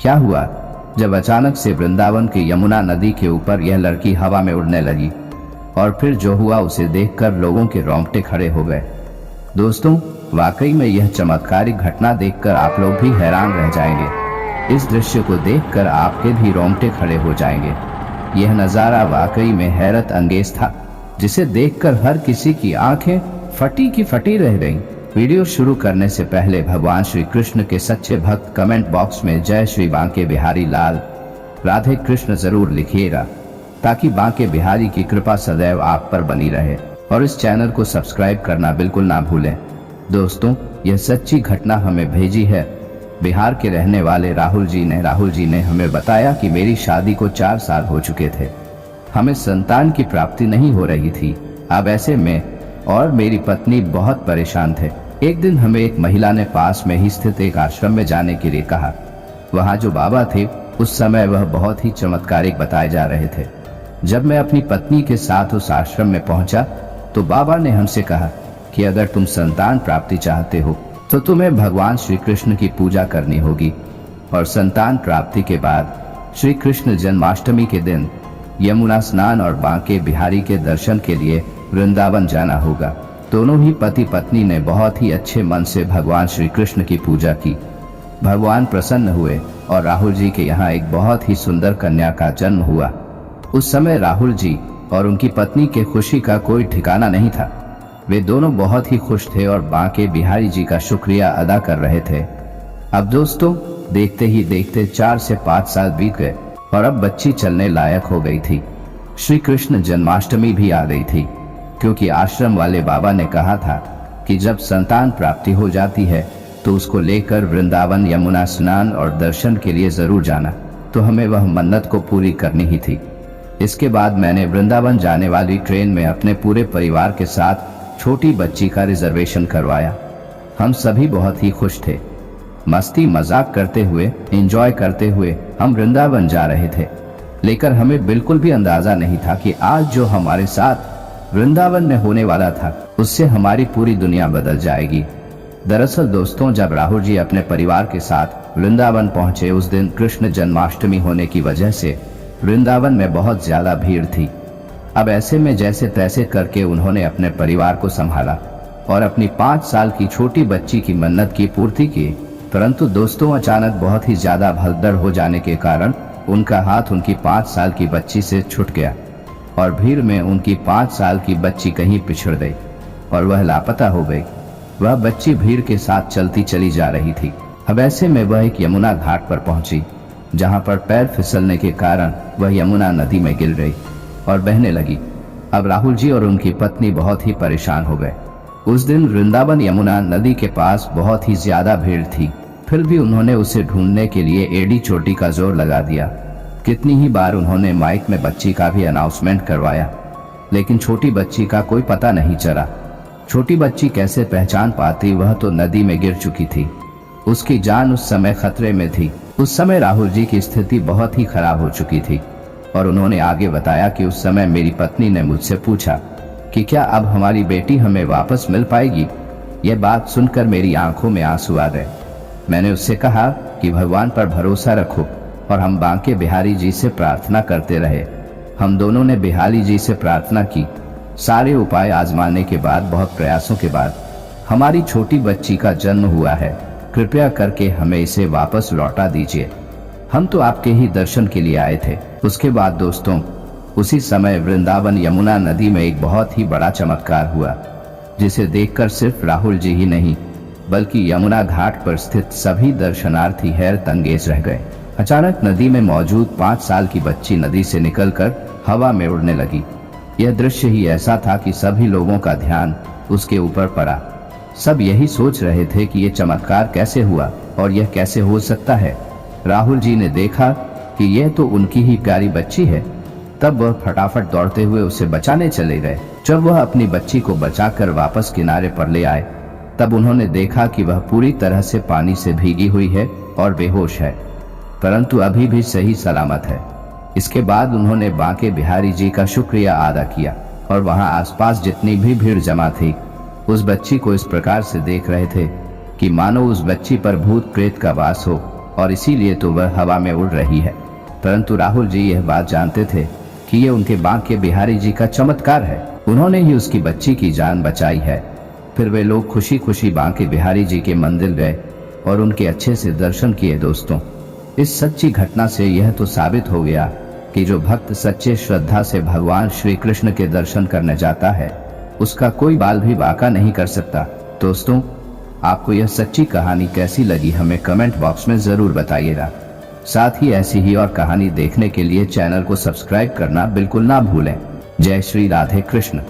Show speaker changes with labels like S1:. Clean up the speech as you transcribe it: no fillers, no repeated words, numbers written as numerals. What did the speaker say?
S1: क्या हुआ जब अचानक से वृंदावन के यमुना नदी के ऊपर यह लड़की हवा में उड़ने लगी, और फिर जो हुआ उसे देखकर लोगों के रोंगटे खड़े हो गए। दोस्तों, वाकई में यह चमत्कारिक घटना देखकर आप लोग भी हैरान रह जाएंगे। इस दृश्य को देखकर आपके भी रोंगटे खड़े हो जाएंगे। यह नज़ारा वाकई में हैरत अंगेज था, जिसे देखकर हर किसी की आंखें फटी की फटी रह गईं। वीडियो शुरू करने से पहले भगवान श्री कृष्ण के सच्चे भक्त कमेंट बॉक्स में जय श्री बांके बिहारी लाल राधे कृष्ण जरूर लिखिएगा, ताकि बांके बिहारी की कृपा सदैव आप पर बनी रहे। और इस चैनल को सब्सक्राइब करना बिल्कुल ना भूलें। दोस्तों, यह सच्ची घटना हमें भेजी है बिहार के रहने वाले राहुल जी ने हमें बताया कि मेरी शादी को 4 साल हो चुके थे, हमें संतान की प्राप्ति नहीं हो रही थी। अब ऐसे में और मेरी पत्नी बहुत परेशान थे। एक दिन हमें एक महिला ने पास में ही स्थित एक आश्रम में जाने के लिए कहा। वहाँ जो बाबा थे उस समय वह बहुत ही चमत्कारिक बताए जा रहे थे। जब मैं अपनी पत्नी के साथ उस आश्रम में पहुंचा तो बाबा ने हमसे कहा कि अगर तुम संतान प्राप्ति चाहते हो तो तुम्हें भगवान श्री कृष्ण की पूजा करनी होगी, और संतान प्राप्ति के बाद श्री कृष्ण जन्माष्टमी के दिन यमुना स्नान और बांके बिहारी के दर्शन के लिए वृंदावन जाना होगा। दोनों ही पति पत्नी ने बहुत ही अच्छे मन से भगवान श्री कृष्ण की पूजा की। भगवान प्रसन्न हुए और राहुल जी के यहाँ एक बहुत ही सुंदर कन्या का जन्म हुआ। उस समय राहुल जी और उनकी पत्नी के खुशी का कोई ठिकाना नहीं था। वे दोनों बहुत ही खुश थे और बांके बिहारी जी का शुक्रिया अदा कर रहे थे। अब दोस्तों, देखते ही देखते 4 से 5 साल बीत गए और अब बच्ची चलने लायक हो गई थी। श्री कृष्ण जन्माष्टमी भी आ गई थी, क्योंकि आश्रम वाले बाबा ने कहा था कि जब संतान प्राप्ति हो जाती है तो उसको लेकर वृंदावन यमुना स्नान और दर्शन के लिए जरूर जाना। तो हमें वह मन्नत को पूरी करनी ही थी। इसके बाद मैंने वृंदावन जाने वाली ट्रेन में अपने पूरे परिवार के साथ छोटी बच्ची का रिजर्वेशन करवाया। हम सभी बहुत ही खुश थे। मस्ती मजाक करते हुए, एंजॉय करते हुए हम वृंदावन जा रहे थे, लेकिन हमें बिल्कुल भी अंदाजा नहीं था कि आज जो हमारे साथ वृंदावन में होने वाला था उससे हमारी पूरी दुनिया बदल जाएगी। दरअसल दोस्तों, जब राहुल जी अपने परिवार के साथ वृंदावन पहुंचे उस दिन कृष्ण जन्माष्टमी होने की वजह से वृंदावन में बहुत ज्यादा भीड़ थी। अब ऐसे में जैसे तैसे करके उन्होंने अपने परिवार को संभाला और अपनी 5 साल की छोटी बच्ची की मन्नत की पूर्ति की। परंतु दोस्तों, अचानक बहुत ही ज्यादा भगदड़ हो जाने के कारण उनका हाथ उनकी 5 साल की बच्ची से छूट गया और भीड़ में उनकी 5 साल की बच्ची कहीं पिछड़ गई और वह लापता हो गई। वह बच्ची भीड़ के साथ चलती चली जा रही थी। अब ऐसे में वह एक यमुना घाट पर पहुंची, जहां पर पैर फिसलने के कारण वह यमुना नदी में गिर गई और बहने लगी। अब राहुल जी और उनकी पत्नी बहुत ही परेशान हो गए। उस दिन वृंदावन यमुना नदी के पास बहुत ही ज्यादा भीड़ थी, फिर भी उन्होंने उसे ढूंढने के लिए एड़ी चोटी का जोर लगा दिया। कितनी ही बार उन्होंने माइक में बच्ची का भी अनाउंसमेंट करवाया, लेकिन छोटी बच्ची का कोई पता नहीं चला। छोटी बच्ची कैसे पहचान पाती, वह तो नदी में गिर चुकी थी। उसकी जान उस समय खतरे में थी। उस समय राहुल जी की स्थिति बहुत ही खराब हो चुकी थी और उन्होंने आगे बताया कि उस समय मेरी पत्नी ने मुझसे पूछा कि क्या अब हमारी बेटी हमें वापस मिल पाएगी। यह बात सुनकर मेरी आंखों में आंसू आ गए। मैंने उससे कहा कि भगवान पर भरोसा रखो और हम बांके बिहारी जी से प्रार्थना करते रहे। हम दोनों ने बिहारी जी से प्रार्थना की। सारे उपाय आजमाने के बाद, बहुत प्रयासों के बाद हमारी छोटी बच्ची का जन्म हुआ है। कृपया करके हमें इसे वापस लौटा दीजिए। हम तो आपके ही दर्शन के लिए आए थे। उसके बाद दोस्तों, उसी समय वृंदावन यमुना नदी में एक बहुत ही बड़ा चमत्कार हुआ, जिसे देखकर सिर्फ राहुल जी ही नहीं बल्कि यमुना घाट पर स्थित सभी दर्शनार्थी हैरत अंगेज रह गए। अचानक नदी में मौजूद 5 साल की बच्ची नदी से निकलकर हवा में उड़ने लगी। यह दृश्य ही ऐसा था कि सभी लोगों का ध्यान उसके ऊपर पड़ा। सब यही सोच रहे थे कि यह चमत्कार कैसे हुआ और यह कैसे हो सकता है। राहुल जी ने देखा कि यह तो उनकी ही प्यारी बच्ची है, तब वह फटाफट दौड़ते हुए उसे बचाने चले गए। जब वह अपनी बच्ची को बचाकर वापस किनारे पर ले आए, तब उन्होंने देखा कि वह पूरी तरह से पानी से भीगी हुई है और बेहोश है, परंतु अभी भी सही सलामत है। इसके बाद उन्होंने बांके बिहारी जी का शुक्रिया अदा किया और वहां आसपास जितनी भी भीड़ जमा थी उस बच्ची को इस प्रकार से देख रहे थे कि मानो उस बच्ची पर भूत प्रेत का वास हो और इसीलिए तो वह हवा में उड़ रही है। परंतु राहुल जी यह बात जानते थे कि ये उनके बांके बिहारी जी का चमत्कार है। उन्होंने ही उसकी बच्ची की जान बचाई है। फिर वे लोग खुशी खुशी बांके बिहारी जी के मंदिर गए और उनके अच्छे से दर्शन किए। दोस्तों, इस सच्ची घटना से यह तो साबित हो गया कि जो भक्त सच्चे श्रद्धा से भगवान श्री कृष्ण के दर्शन करने जाता है उसका कोई बाल भी बांका नहीं कर सकता। दोस्तों, आपको यह सच्ची कहानी कैसी लगी हमें कमेंट बॉक्स में जरूर बताइएगा। साथ ही ऐसी ही और कहानी देखने के लिए चैनल को सब्सक्राइब करना बिल्कुल ना भूलें। जय श्री राधे कृष्ण।